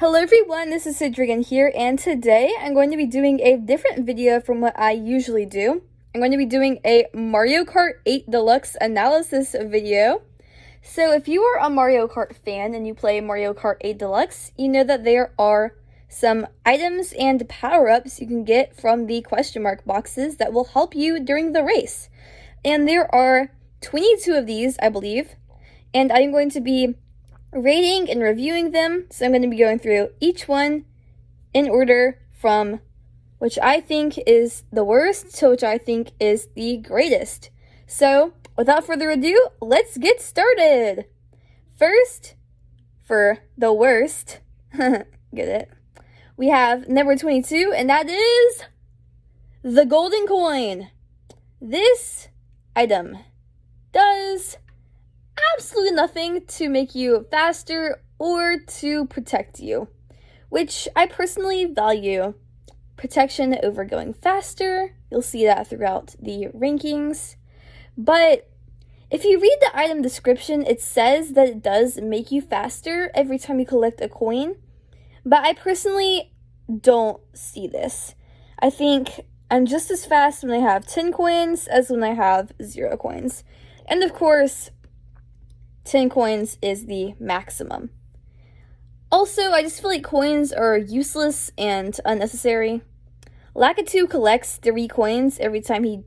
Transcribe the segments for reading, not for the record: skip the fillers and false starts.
Hello everyone, this is SydDraegon here, and today I'm going to be doing a different video from what I usually do. I'm going to be doing a Mario Kart 8 Deluxe analysis video. So if you are a Mario Kart fan and you play Mario Kart 8 Deluxe, you know that there are some items and power-ups you can get from the question mark boxes that will help you during the race. And there are 22 of these, I believe, and I'm going to be rating and reviewing them. So I'm going to be going through each one in order from which I think is the worst to which I think is the greatest. So without further ado, let's get started. First, for the worst, get it? We have number 22, and that is the golden coin. This item does absolutely nothing to make you faster or to protect you, which I personally value protection over going faster. You'll see that throughout the rankings. But if you read the item description, it says that it does make you faster every time you collect a coin, but I personally don't see this. I think I'm just as fast when I have 10 coins as when I have 0 coins. And of course, 10 coins is the maximum. Also, I just feel like coins are useless and unnecessary. Lakitu collects 3 coins every time he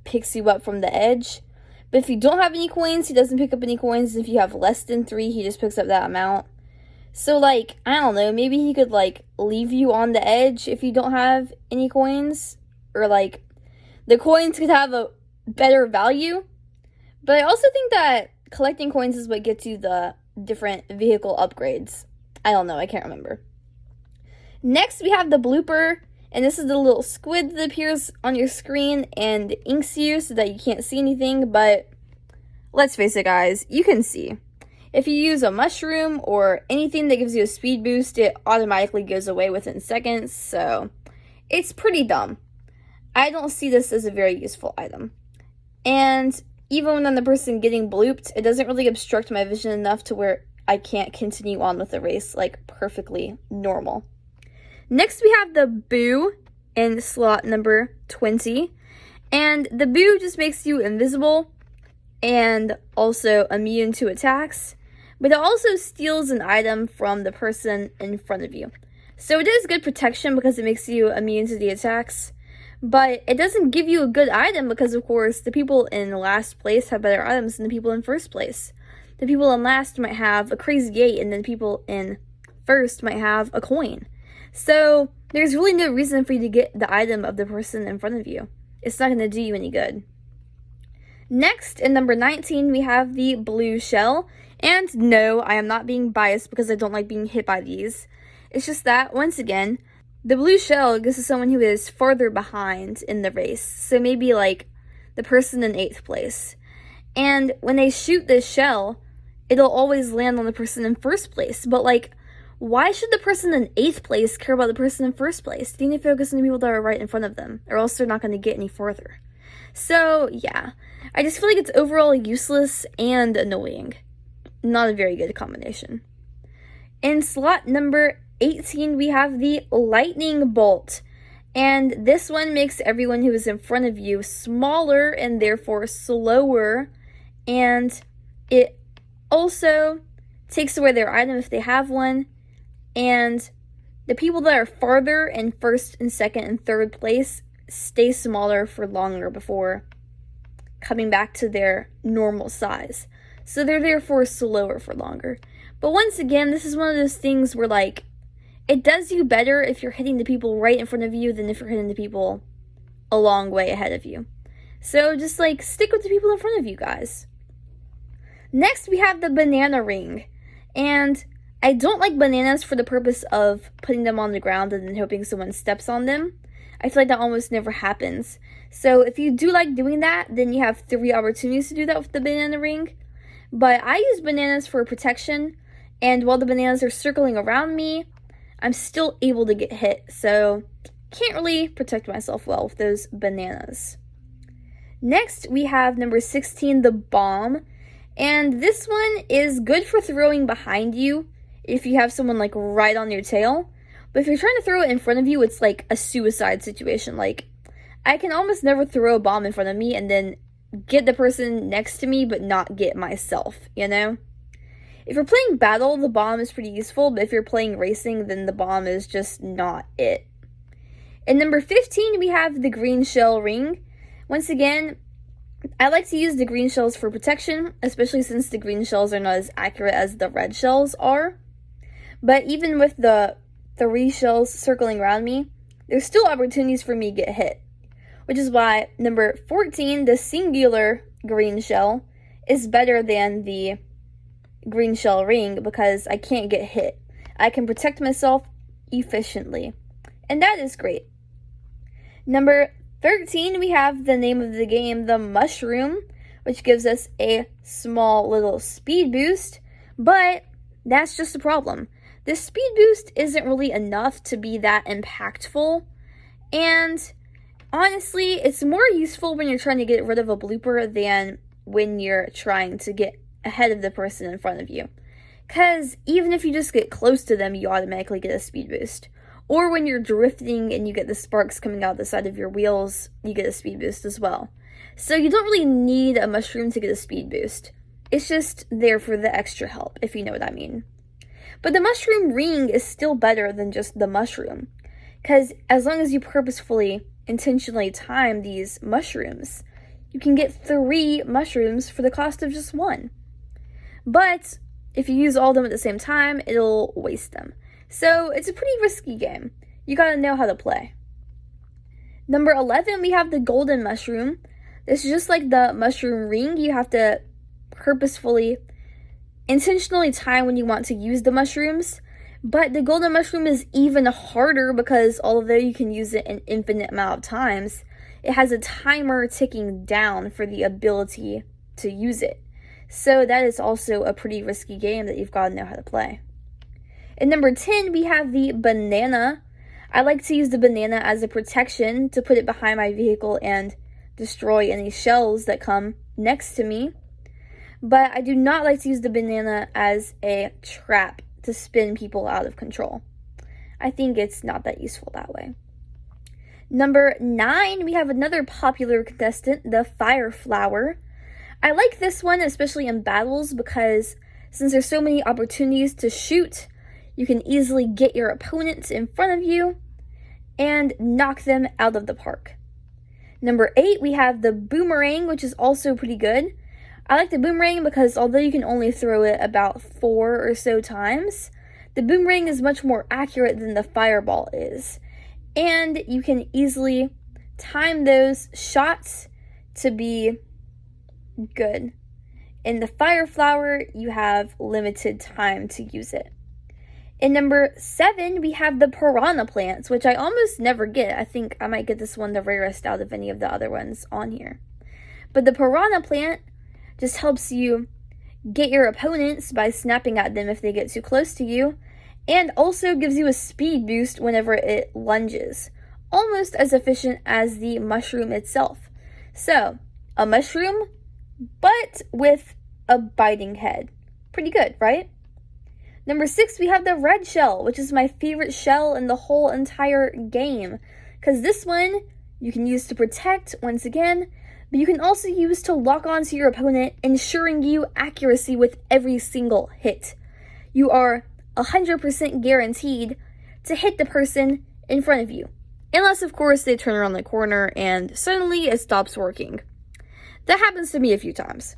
picks you up from the edge. But if you don't have any coins, he doesn't pick up any coins. If you have less than 3, he just picks up that amount. So, I don't know, maybe he could, leave you on the edge if you don't have any coins. Or, the coins could have a better value. But I also think that collecting coins is what gets you the different vehicle upgrades. I don't know, I can't remember. Next, we have the blooper, and this is the little squid that appears on your screen and inks you so that you can't see anything, but let's face it, guys, you can see. If you use a mushroom or anything that gives you a speed boost, it automatically goes away within seconds, so it's pretty dumb. I don't see this as a very useful item. And even when I'm the person getting blooped, it doesn't really obstruct my vision enough to where I can't continue on with the race perfectly normal. Next, we have the boo in slot number 20. And the boo just makes you invisible and also immune to attacks. But it also steals an item from the person in front of you. So it is good protection because it makes you immune to the attacks. But it doesn't give you a good item because, of course, the people in last place have better items than the people in first place. The people in last might have a crazy gate, and then people in first might have a coin. So there's really no reason for you to get the item of the person in front of you. It's not going to do you any good. Next, in number 19, we have the blue shell. And no, I am not being biased because I don't like being hit by these. It's just that, once again, the blue shell goes to someone who is farther behind in the race. So maybe the person in 8th place. And when they shoot this shell, it'll always land on the person in first place. But why should the person in 8th place care about the person in first place? They need to focus on the people that are right in front of them, or else they're not going to get any further. So yeah, I just feel like it's overall useless and annoying. Not a very good combination. In slot number 18, we have the lightning bolt, and this one makes everyone who is in front of you smaller and therefore slower, and it also takes away their item if they have one, and the people that are farther in first and second and third place stay smaller for longer before coming back to their normal size, so they're therefore slower for longer. But once again, this is one of those things where it does you better if you're hitting the people right in front of you than if you're hitting the people a long way ahead of you. So just stick with the people in front of you guys. Next, we have the banana ring. And I don't like bananas for the purpose of putting them on the ground and then hoping someone steps on them. I feel like that almost never happens. So if you do like doing that, then you have 3 opportunities to do that with the banana ring. But I use bananas for protection. And while the bananas are circling around me, I'm still able to get hit, so can't really protect myself well with those bananas. Next, we have number 16, the bomb, and this one is good for throwing behind you if you have someone like right on your tail. But if you're trying to throw it in front of you, it's like a suicide situation. Like, I can almost never throw a bomb in front of me and then get the person next to me but not get myself, you know? If you're playing battle, the bomb is pretty useful, but if you're playing racing, then the bomb is just not it. In number 15, we have the green shell ring. Once again, I like to use the green shells for protection, especially since the green shells are not as accurate as the red shells are. But even with the 3 shells circling around me, there's still opportunities for me to get hit. Which is why number 14, the singular green shell, is better than the green shell ring because I can't get hit. I can protect myself efficiently. And that is great. Number 13, we have the name of the game, the mushroom, which gives us a small little speed boost, but that's just a problem. This speed boost isn't really enough to be that impactful, and honestly, it's more useful when you're trying to get rid of a blooper than when you're trying to get ahead of the person in front of you. Because even if you just get close to them, you automatically get a speed boost. Or when you're drifting and you get the sparks coming out the side of your wheels, you get a speed boost as well. So you don't really need a mushroom to get a speed boost. It's just there for the extra help, if you know what I mean. But the mushroom ring is still better than just the mushroom. Because as long as you purposefully, intentionally time these mushrooms, you can get 3 mushrooms for the cost of just 1. But if you use all of them at the same time, it'll waste them. So it's a pretty risky game. You gotta know how to play. Number 11, we have the golden mushroom. This is just like the mushroom ring. You have to purposefully, intentionally time when you want to use the mushrooms. But the golden mushroom is even harder because although you can use it an infinite amount of times, it has a timer ticking down for the ability to use it. So that is also a pretty risky game that you've got to know how to play. In number 10, we have the banana. I like to use the banana as a protection to put it behind my vehicle and destroy any shells that come next to me. But I do not like to use the banana as a trap to spin people out of control. I think it's not that useful that way. Number 9, we have another popular contestant, the fire flower. I like this one, especially in battles, because since there's so many opportunities to shoot, you can easily get your opponents in front of you and knock them out of the park. Number 8, we have the boomerang, which is also pretty good. I like the boomerang because although you can only throw it about 4 or so times, the boomerang is much more accurate than the fireball is. And you can easily time those shots to be good. In the fire flower, you have limited time to use it. In number 7, we have the piranha plants, which I almost never get. I think I might get this one the rarest out of any of the other ones on here. But the piranha plant just helps you get your opponents by snapping at them if they get too close to you, and also gives you a speed boost whenever it lunges. Almost as efficient as the mushroom itself. So, a mushroom, but with a biting head. Pretty good, right? Number 6, we have the red shell, which is my favorite shell in the whole entire game. Because this one, you can use to protect, once again, but you can also use to lock onto your opponent, ensuring you accuracy with every single hit. You are 100% guaranteed to hit the person in front of you. Unless, of course, they turn around the corner and suddenly it stops working. That happens to me a few times.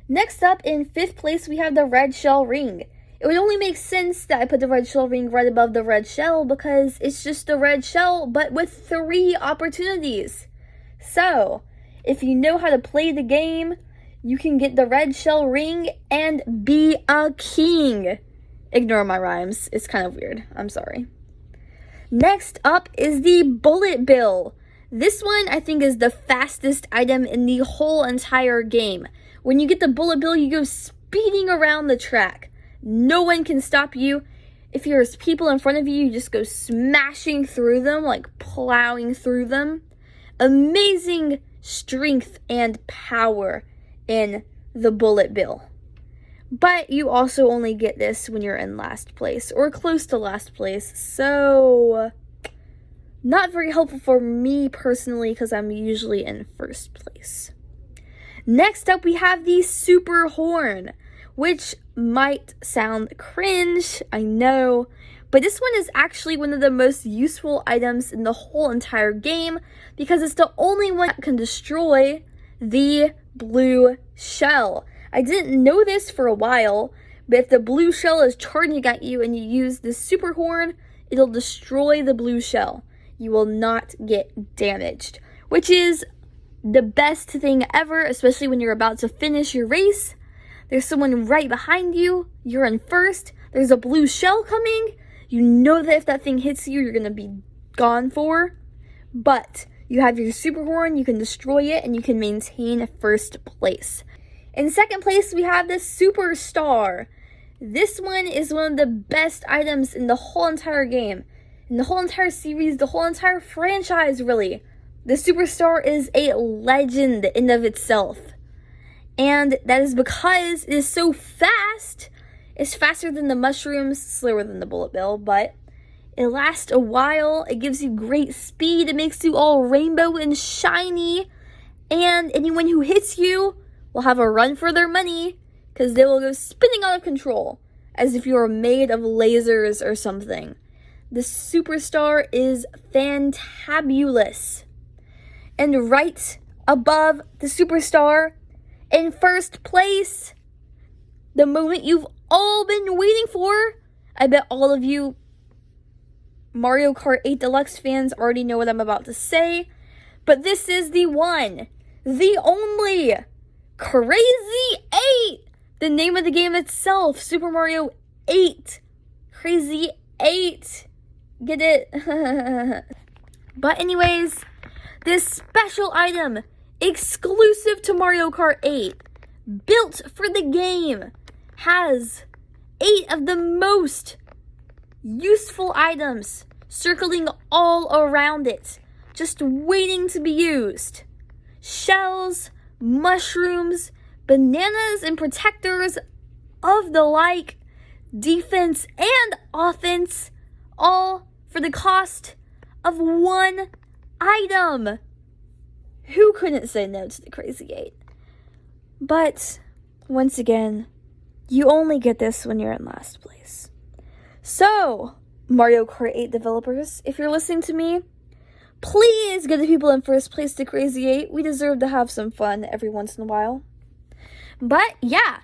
Next up, in 5th place, we have the red shell ring. It would only make sense that I put the red shell ring right above the red shell because it's just the red shell, but with 3 opportunities. So, if you know how to play the game, you can get the red shell ring and be a king. Ignore my rhymes. It's kind of weird. I'm sorry. Next up is the bullet bill. This one I think is the fastest item in the whole entire game. When you get the bullet bill, you go speeding around the track. No one can stop you. If there's people in front of you, you just go smashing through them, like plowing through them. Amazing strength and power in the bullet bill. But you also only get this when you're in last place or close to last place. So not very helpful for me personally because I'm usually in first place. Next up, we have the Super Horn, which might sound cringe, I know, but this one is actually one of the most useful items in the whole entire game because it's the only one that can destroy the blue shell. I didn't know this for a while, but if the blue shell is charging at you and you use the Super Horn, it'll destroy the blue shell. You will not get damaged, which is the best thing ever, especially when you're about to finish your race. There's someone right behind you, you're in first, there's a blue shell coming, you know that if that thing hits you, you're going to be gone for, but you have your Super Horn, you can destroy it, and you can maintain first place. In second place, we have the Superstar. This one is one of the best items in the whole entire game, in the whole entire series, the whole entire franchise, really. The Superstar is a legend in of itself. And that is because it is so fast. It's faster than the mushrooms, slower than the bullet bill, but it lasts a while. It gives you great speed. It makes you all rainbow and shiny. And anyone who hits you will have a run for their money because they will go spinning out of control as if you are made of lasers or something. The Superstar is fantabulous. And right above the Superstar, in first place, the moment you've all been waiting for. I bet all of you Mario Kart 8 Deluxe fans already know what I'm about to say, but this is the one, the only, Crazy 8! The name of the game itself, Super Mario 8. Crazy 8. Get it? But anyways, this special item, exclusive to Mario Kart 8, built for the game, has 8 of the most useful items circling all around it, just waiting to be used. Shells, mushrooms, bananas and protectors of the like, defense and offense, all for the cost of one item. Who couldn't say no to the Crazy 8? But once again, you only get this when you're in last place. So, Mario Kart 8 developers, if you're listening to me, please give the people in first place to Crazy 8. We deserve to have some fun every once in a while. But yeah,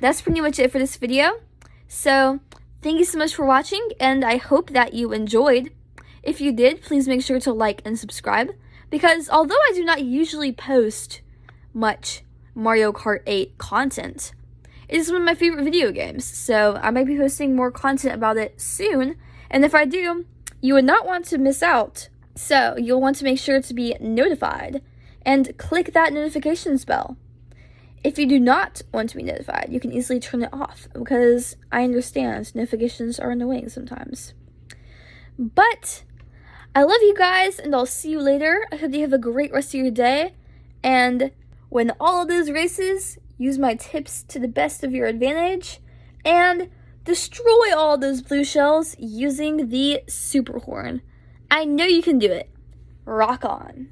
that's pretty much it for this video. So, thank you so much for watching, and I hope that you enjoyed. If you did, please make sure to like and subscribe, because although I do not usually post much Mario Kart 8 content, it is one of my favorite video games, so I might be posting more content about it soon, and if I do, you would not want to miss out. So you'll want to make sure to be notified and click that notifications bell. If you do not want to be notified, you can easily turn it off, because I understand notifications are annoying sometimes. But I love you guys, and I'll see you later. I hope you have a great rest of your day, and win all of those races, use my tips to the best of your advantage, and destroy all those blue shells using the Super Horn. I know you can do it. Rock on.